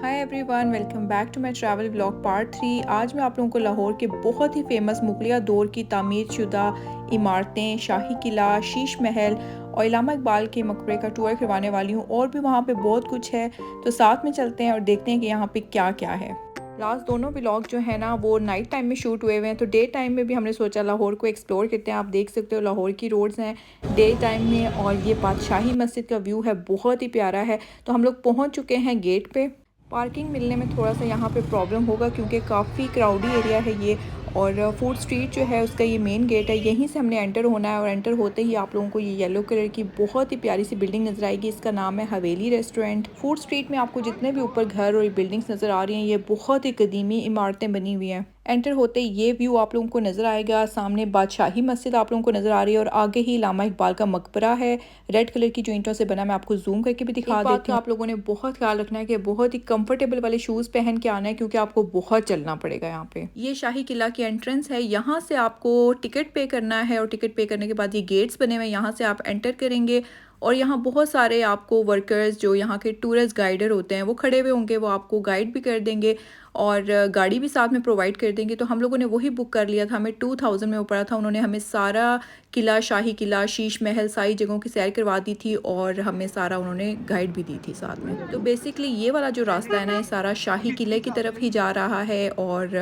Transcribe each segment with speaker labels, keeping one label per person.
Speaker 1: Hi everyone, welcome back to my travel blog part 3। आज मैं आप लोगों को लाहौर के बहुत ही फेमस मुगलिया दौर की तामीर शुदा इमारतें, शाही किला, शीश महल और इलामा इकबाल के मकबरे का टूर करवाने वाली हूँ। और भी वहाँ पे बहुत कुछ है, तो साथ में चलते हैं और देखते हैं कि यहाँ पे क्या क्या है। लास्ट दोनों व्लॉग जो है ना वो नाइट टाइम में शूट हुए हुए हैं, तो डे टाइम में भी हमने सोचा लाहौर को एक्सप्लोर करते हैं। आप देख सकते हो लाहौर की रोड्स हैं डे टाइम में, और ये बादशाही मस्जिद का व्यू है, बहुत ही प्यारा है। तो हम लोग पहुँच चुके हैं गेट पे। पार्किंग मिलने में थोड़ा सा यहाँ पे प्रॉब्लम होगा क्योंकि काफ़ी क्राउडी एरिया है ये। और फूड स्ट्रीट जो है उसका ये मेन गेट है, यहीं से हमने एंटर होना है। और एंटर होते ही आप लोगों को ये येलो कलर की बहुत ही प्यारी सी बिल्डिंग नज़र आएगी। इसका नाम है हवेली रेस्टोरेंट। फूड स्ट्रीट में आपको जितने भी ऊपर घर और बिल्डिंग्स नज़र आ रही हैं, ये बहुत ही कदीमी इमारतें बनी हुई हैं। एंटर होते ही ये व्यू आप लोगों को नज़र आएगा। सामने बादशाही मस्जिद आप लोगों को नज़र आ रही है और आगे ही इलामा इकबाल का मकबरा है, रेड कलर की जो ईंटों से बना। मैं आपको जूम करके भी दिखा देती हूँ। आप लोगों ने बहुत ख्याल रखना है कि बहुत ही कंफर्टेबल वाले शूज़ पहन के आना है क्योंकि आपको बहुत चलना पड़ेगा यहाँ पे। ये शाही किला की एंट्रेंस है, यहाँ से आपको टिकट पे करना है और टिकट पे करने के बाद ये गेट्स बने हुए हैं, यहाँ से आप एंटर करेंगे। और यहाँ बहुत सारे आपको वर्कर्स जो यहाँ के टूरिस्ट गाइडर होते हैं वो खड़े हुए होंगे, वो आपको गाइड भी कर देंगे और गाड़ी भी साथ में प्रोवाइड कर देंगे। तो हम लोगों ने वही बुक कर लिया था, हमें 2000 में वो पड़ा था। उन्होंने हमें सारा किला, शाही किला, शीश महल, सारी जगहों की सैर करवा दी थी और हमें सारा उन्होंने गाइड भी दी थी साथ में। तो बेसिकली ये वाला जो रास्ता है ना, ये सारा शाही किले की तरफ ही जा रहा है। और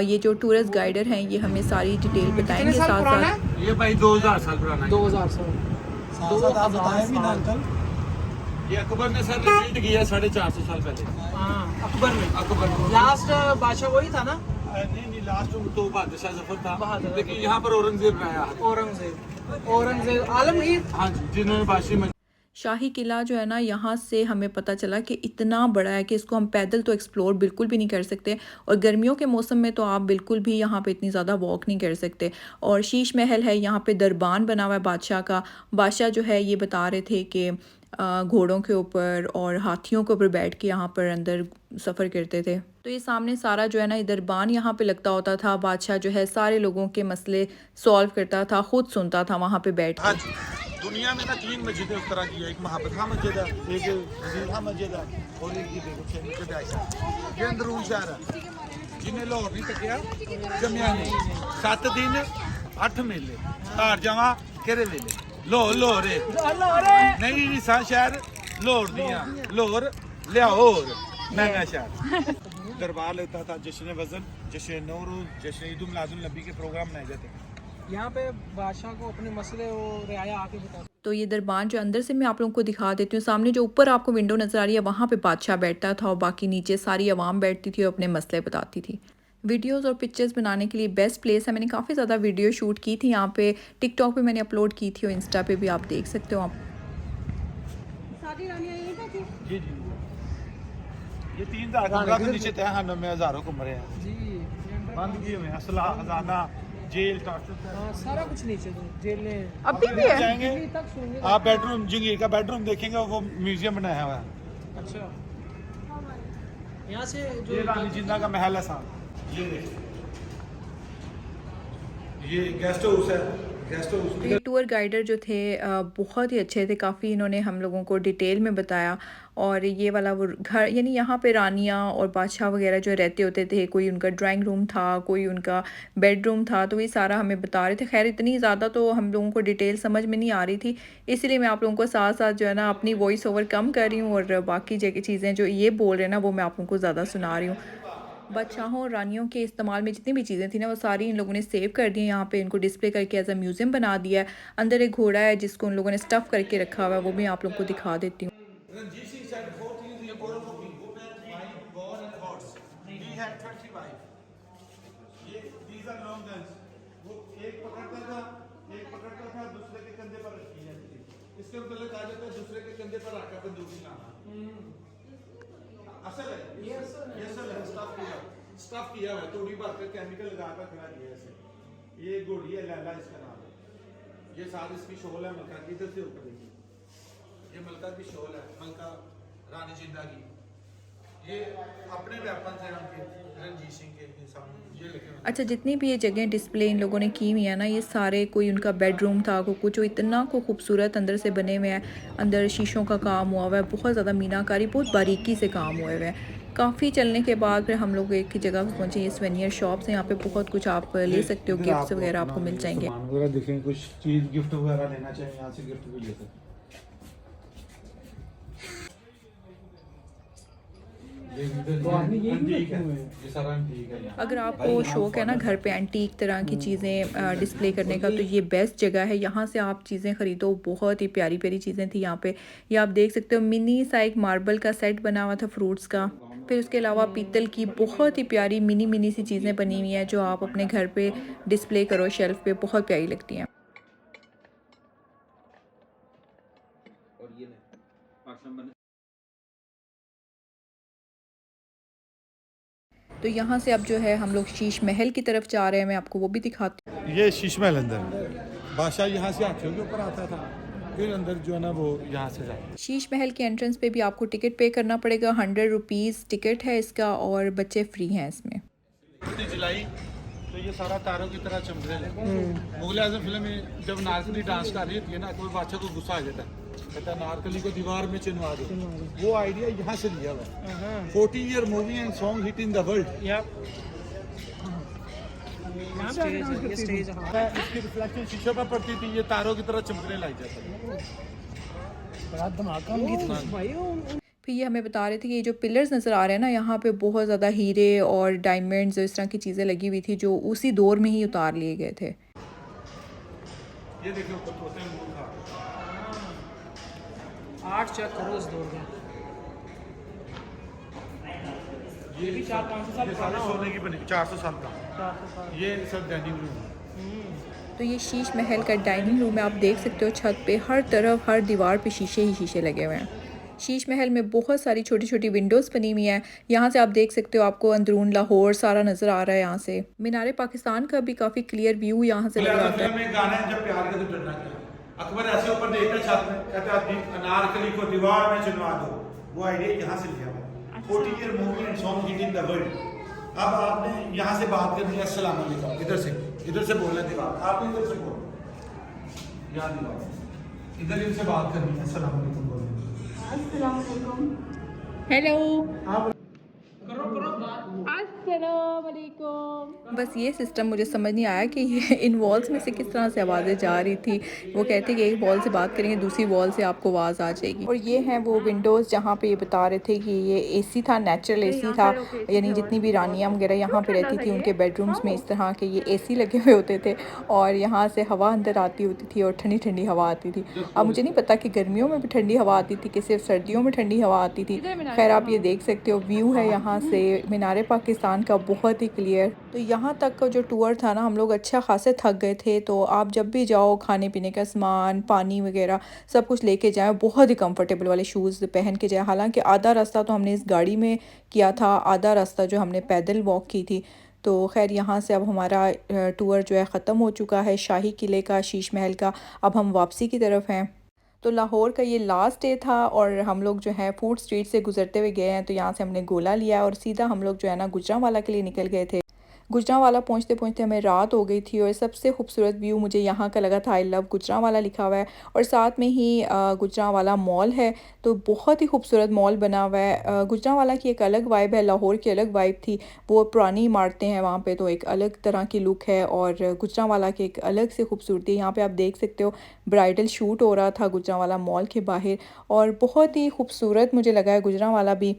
Speaker 1: ये जो टूरिस्ट गाइडर हैं ये हमें सारी डिटेल बताएंगे साथ साथ।
Speaker 2: ये भाई 2000 साल पुराना है।
Speaker 3: 2000 साल
Speaker 2: ये अकबर ने सर रिपीट किया 450 साल पहले।
Speaker 3: हाँ,
Speaker 2: अकबर ने
Speaker 3: लास्ट बादशाह वही था ना।
Speaker 2: नहीं लास्ट तो बादशाह जफर था,
Speaker 3: बहादुर।
Speaker 2: लेकिन यहाँ पर औरंगजेब आया।
Speaker 3: औरंगजेब आलमगीर।
Speaker 2: हाँ जी, जिन्होंने बादशाही
Speaker 1: शाही किला जो है ना, यहाँ से हमें पता चला कि इतना बड़ा है कि इसको हम पैदल तो एक्सप्लोर बिल्कुल भी नहीं कर सकते। और गर्मियों के मौसम में तो आप बिल्कुल भी यहाँ पे इतनी ज़्यादा वॉक नहीं कर सकते। और शीश महल है, यहाँ पे दरबान बना हुआ है बादशाह का। बादशाह जो है ये बता रहे थे कि घोड़ों के ऊपर और हाथियों के ऊपर बैठ के यहाँ पर अंदर सफ़र करते थे। तो ये सामने सारा जो है ना, ये दरबान यहाँ पे लगता होता था। बादशाह जो है सारे लोगों के मसले सॉल्व करता था, खुद सुनता था वहाँ पे बैठ के।
Speaker 2: दुनिया में ना 3 मस्जिदें उस तरह की है। एक महाबत खां मस्जिद है, एक वजीर खां मस्जिद है और एक ये देखो नीचे पे आयशा। ये अंदरून शहर है, जिन्हें लाहौर नहीं तकिया जमिया नहीं। 7 दिन 8 मेले धार जावा केरे ले ले लाहौर नहीं सा शहर लाहौर दिया लाहौर लाहौर नया शहर। दरबार लेता था, जश्न वजन, जश्न नौरूज, जश्न ईद उल मिलादुन नबी के प्रोग्राम मनाए जाते हैं।
Speaker 3: यहाँ पे बादशाह को अपने मसले और रियाया आके बता।
Speaker 1: तो ये दरबान जो अंदर से मैं आप लोगों को दिखा देती हूँ। सामने जो ऊपर आपको विंडो नज़र आ रही है वहाँ पे बादशाह बैठता था और बाकी नीचे सारी आवाम बैठती थी और अपने मसले बताती थी। वीडियोस और पिक्चर्स बनाने के लिए बेस्ट प्लेस है। मैंने काफ़ी ज़्यादा वीडियो शूट की थी यहाँ पे, टिकटॉक पे मैंने अपलोड की थी और इंस्टा पे भी आप देख सकते हो। आप
Speaker 2: जी जी, ये 3 कमरा के नीचे तहखानों में हजारों कमरे हैं
Speaker 3: जी,
Speaker 2: बंद किए हुए हैं। असला खजाना, जेल,
Speaker 3: हाँ, सारा कुछ नीचे तो जेल ने
Speaker 1: अभी भी है।
Speaker 2: जाएंगे
Speaker 3: दिल्ली तक सुनेंगे।
Speaker 2: आप बेडरूम, जंगीर का बेडरूम देखेंगे, वो म्यूजियम बनाया हुआ है।
Speaker 3: अच्छा, यहाँ से
Speaker 2: ये
Speaker 3: जो
Speaker 2: रानी जिंदा का महल है साहब। ये देखिए, ये गेस्ट हाउस है। गेस्ट हाउस
Speaker 1: ये टूर गाइडर जो थे बहुत ही अच्छे थे, काफ़ी इन्होंने हम लोगों को डिटेल में बताया। और ये वाला वो घर, यानी यहाँ पे रानियाँ और बादशाह वगैरह जो रहते होते थे, कोई उनका ड्राइंग रूम था, कोई उनका बेडरूम था, तो ये सारा हमें बता रहे थे। खैर इतनी ज़्यादा तो हम लोगों को डिटेल समझ में नहीं आ रही थी, इसलिए मैं आप लोगों को साथ साथ जो है ना अपनी वॉइस ओवर कम कर रही हूँ और बाकी जगह चीज़ें जो ये बोल रहे हैं ना वो मैं आप लोगों को ज़्यादा सुना रही हूँ। बादशाहों और रानियों के इस्तेमाल में जितनी भी चीज़ें थी ना वो सारी इन लोगों ने सेव कर दी हैं। यहाँ पे इनको डिस्प्ले करके एज अ म्यूज़ियम बना दिया है। अंदर एक घोड़ा है जिसको उन लोगों ने स्टफ़ करके रखा हुआ है, वो भी आप लोगों को दिखा देती हूँ।
Speaker 2: Ranjit Singh said 4 things in Guru Gobind: women, wine, war and horse. He had 30 wives. ये these are long guns. वो एक पकड़ता था, दूसरे के कंधे पर रखी जाती थी। इसके मतलब कहा जाता है दूसरे के कंधे पर रखकर बंदूक चलाना। असल है, ये असल है, स्टफ किया हुआ है, तोड़ी भर कर केमिकल लगाकर खड़ा किया है इसे। ये घोड़ी है, लैला इसका नाम है। ये साथ इसकी शोल है मलका की, इधर से ऊपर देखिए, ये मलका की शोल है, मलका रानी जिंदा की। ये अपने वेपन थे उनके रणजीत सिंह के सामने ये लिखे हुए
Speaker 1: अच्छा, जितनी भी ये जगह डिस्प्ले इन लोगों ने की हुई है ना, ये सारे कोई उनका बेडरूम था, को कुछ इतना को खूबसूरत अंदर से बने हुए हैं। अंदर शीशों का काम हुआ हुआ है, बहुत ज़्यादा मीनाकारी, बहुत बारीकी से काम हुए हुए हैं। काफ़ी चलने के बाद फिर हम लोग एक ही जगह पे पहुँचे, ये स्वेनियर शॉप्स हैं, यहाँ पे बहुत कुछ आप ले सकते हो,
Speaker 2: इधर
Speaker 1: गिफ्ट्स
Speaker 2: आप
Speaker 1: वगैरह
Speaker 2: अपना
Speaker 1: आपको मिल
Speaker 2: ये
Speaker 1: जाएंगे।
Speaker 2: सामान वगैरह दिखें, कुछ चीज़ गिफ्ट वगैरह लेना चाहिए यहाँ से गिफ्ट भी ले सकते हैं।
Speaker 3: तो आपने ये भी
Speaker 2: ठीक
Speaker 3: रखे
Speaker 2: है,
Speaker 3: हुए हैं?
Speaker 2: ये सारा ठीक है यहाँ।
Speaker 1: अगर आपको शौक है ना घर पे एंटीक तरह की चीज़ें डिस्प्ले करने का, तो ये बेस्ट जगह है। यहाँ से आप चीज़ें ख़रीदो, बहुत ही प्यारी प्यारी चीज़ें थी यहाँ पे। ये आप देख सकते हो, मिनी सा एक मार्बल का सेट बना हुआ था फ्रूट्स का। फिर उसके अलावा पीतल की बहुत ही प्यारी मिनी मिनी सी चीज़ें बनी हुई हैं, जो आप अपने घर पे डिस्प्ले करो शेल्फ पे, बहुत प्यारी लगती हैं। तो यहाँ से अब जो है हम लोग शीश महल की तरफ जा रहे हैं, मैं आपको वो भी दिखाती हूँ।
Speaker 2: ये शीश महल अंदर बादशाह यहाँ से हाथियों के ऊपर आता था, फिर अंदर जो है ना वो यहाँ से जाता।
Speaker 1: शीश महल के एंट्रेंस पे भी आपको टिकट पे करना पड़ेगा, 100 रुपीज़ टिकट है इसका, और बच्चे फ्री हैं इसमें।
Speaker 2: जलाई तो ये सारा तारों की तरह चमक रहे हैं। मुगल आजम फिल्म में जब नारकली डांस कर रही होती है ना, तो बादशाह को गुस्सा आ जाता है, कहता है नारकली को दीवार में चिनवा दो। वो आइडिया यहाँ से लिया हुआ है। 40 year movie and song hit in the world.
Speaker 3: ये स्टेज
Speaker 2: इसकी रिफ्लेक्शन शीशे पर पड़ती थी, ये तारों की तरह चमकने लग जाता था।
Speaker 3: बड़ा धमाका भाई।
Speaker 1: फिर ये हमें बता रहे थे कि ये जो पिलर्स नज़र आ रहे हैं ना, यहाँ पे बहुत ज़्यादा हीरे और डायमंड्स इस तरह की चीज़ें लगी हुई थी, जो उसी दौर में ही उतार लिए गए थे।
Speaker 2: ये देखो ऊपर तोते हैं, मूल था।
Speaker 3: 8 चेक करो इस दौर में।
Speaker 2: ये
Speaker 3: भी 400-500 साल
Speaker 2: ये सारे
Speaker 3: पुराना
Speaker 2: सोने की बनी, 400 साल का।
Speaker 3: 400 साल।
Speaker 2: ये सब डाइनिंग रूम है।
Speaker 1: तो ये शीश महल का डाइनिंग रूम है, आप देख सकते हो छत पे हर तरफ हर दीवार पे शीशे ही शीशे लगे हुए हैं। शीश महल में बहुत सारी छोटी छोटी विंडोज़ बनी हुई हैं, यहाँ से आप देख सकते हो, आपको अंदरून लाहौर सारा नज़र आ रहा है। यहाँ से मीनारे पाकिस्तान का भी काफ़ी क्लियर व्यू यहाँ से लग आता है।
Speaker 2: में गाना है, जब प्यार का तो डरना क्या। अकबर ऐसे ऊपर देखता छत में, कहता अनारकली को दीवार में चिनवा दो। वो आइडिया यहाँ से लिया हुआ। 40 year movie and song hit in the world. अब आपने यहाँ से बात करनी है, अस्सलाम वालेकुम, इधर से बोलना दीवार, आपने इधर से बोलना, यहाँ दीवार, इधर इनसे बात करनी है, अस्सलाम वालेकुम बोलना।
Speaker 1: हेलो, अस्सलामुअलैकुम। बस ये सिस्टम मुझे समझ नहीं आया कि ये इन वॉल्स में से किस तरह से आवाज़ें जा रही थी। वो कहते कि एक वॉल से बात करेंगे, दूसरी वॉल से आपको आवाज़ आ जाएगी। और ये हैं वो विंडोज़ जहाँ पे ये बता रहे थे कि ये एसी था, नेचुरल एसी था, यानी जितनी भी रानियाँ वगैरह यहाँ पे रहती थी, उनके बेडरूम्स में इस तरह के ये एसी लगे हुए होते थे, और यहाँ से हवा अंदर आती होती थी और ठंडी ठंडी हवा आती थी। अब मुझे नहीं पता कि गर्मियों में भी ठंडी हवा आती थी कि सिर्फ सर्दियों में ठंडी हवा आती थी। खैर, आप ये देख सकते हो, व्यू है यहाँ से मीनारे पाकिस्तान का बहुत ही क्लियर। तो यहाँ तक का जो टूर था ना, हम लोग अच्छा खासे थक गए थे। तो आप जब भी जाओ, खाने पीने का सामान, पानी वगैरह सब कुछ लेके जाएं, बहुत ही कंफर्टेबल वाले शूज़ पहन के जाएं। हालांकि आधा रास्ता तो हमने इस गाड़ी में किया था, आधा रास्ता जो हमने पैदल वॉक की थी। तो खैर, यहाँ से अब हमारा टूर जो है ख़त्म हो चुका है, शाही किले का, शीश महल का। अब हम वापसी की तरफ हैं। तो लाहौर का ये लास्ट डे था, और हम लोग जो है फूड स्ट्रीट से गुजरते हुए गए हैं। तो यहाँ से हमने गोला लिया और सीधा हम लोग जो है ना गुजरांवाला के लिए निकल गए थे। गुजरांवाला पहुँचते पहुँचते हमें रात हो गई थी, और सबसे खूबसूरत व्यू मुझे यहाँ का लगा था, आई लव गुजरांवाला लिखा हुआ है, और साथ में ही गुजरांवाला मॉल है। तो बहुत ही खूबसूरत मॉल बना हुआ है। गुजरांवाला की एक अलग वाइब है, लाहौर की अलग वाइब थी। वो पुरानी इमारतें हैं वहाँ पे, तो एक अलग तरह की लुक है, और गुजरांवाला की एक अलग से खूबसूरती है। यहाँ पे आप देख सकते हो, ब्राइडल शूट हो रहा था गुजरांवाला मॉल के बाहर, और बहुत ही खूबसूरत मुझे लगा है गुजरांवाला भी।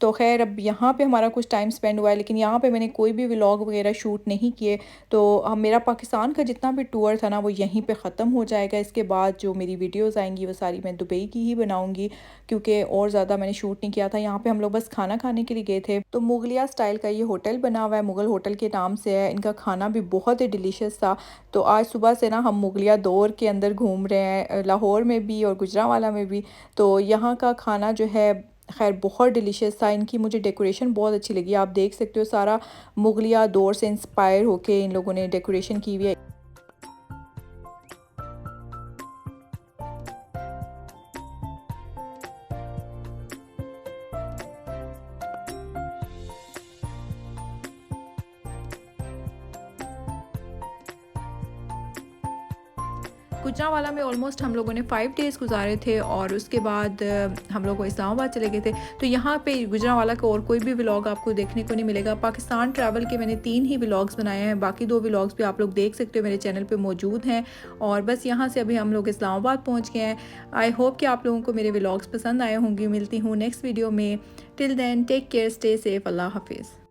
Speaker 1: तो खैर, अब यहाँ पे हमारा कुछ टाइम स्पेंड हुआ है, लेकिन यहाँ पे मैंने कोई भी व्लॉग वगैरह शूट नहीं किए। तो मेरा पाकिस्तान का जितना भी टूर था ना, वो यहीं पे ख़त्म हो जाएगा। इसके बाद जो मेरी वीडियोस आएंगी वो सारी मैं दुबई की ही बनाऊंगी, क्योंकि और ज़्यादा मैंने शूट नहीं किया था। यहाँ पे हम लोग बस खाना खाने के लिए गए थे। तो मुगलिया स्टाइल का ये होटल बना हुआ है, मुग़ल होटल के नाम से है। इनका खाना भी बहुत ही डिलीशियस था। तो आज सुबह से ना हम मुगलिया दौर के अंदर घूम रहे हैं, लाहौर में भी और गुजरांवाला में भी। तो यहाँ का खाना जो है, खैर, बहुत डिलीशियस था। इनकी मुझे डेकोरेशन बहुत अच्छी लगी। आप देख सकते हो, सारा मुगलिया दौर से इंस्पायर होके इन लोगों ने डेकोरेशन की हुई है। गुजरांवाला में ऑलमोस्ट हम लोगों ने 5 डेज़ गुजारे थे और उसके बाद हम लोग इस्लामाबाद चले गए थे। तो यहाँ पे गुजरांवाला का और कोई भी व्लॉग आपको देखने को नहीं मिलेगा। पाकिस्तान ट्रैवल के मैंने 3 ही व्लॉग्स बनाए हैं, बाकी 2 व्लॉग्स भी आप लोग देख सकते हो, मेरे चैनल पे मौजूद हैं। और बस यहाँ से अभी हम लोग इस्लामाबाद पहुँच गए हैं। आई होप कि आप लोगों को मेरे व्लॉग्स पसंद आए होंगे। मिलती हूँ नेक्स्ट वीडियो में। Till then take care, stay safe, अल्लाह हाफिज़।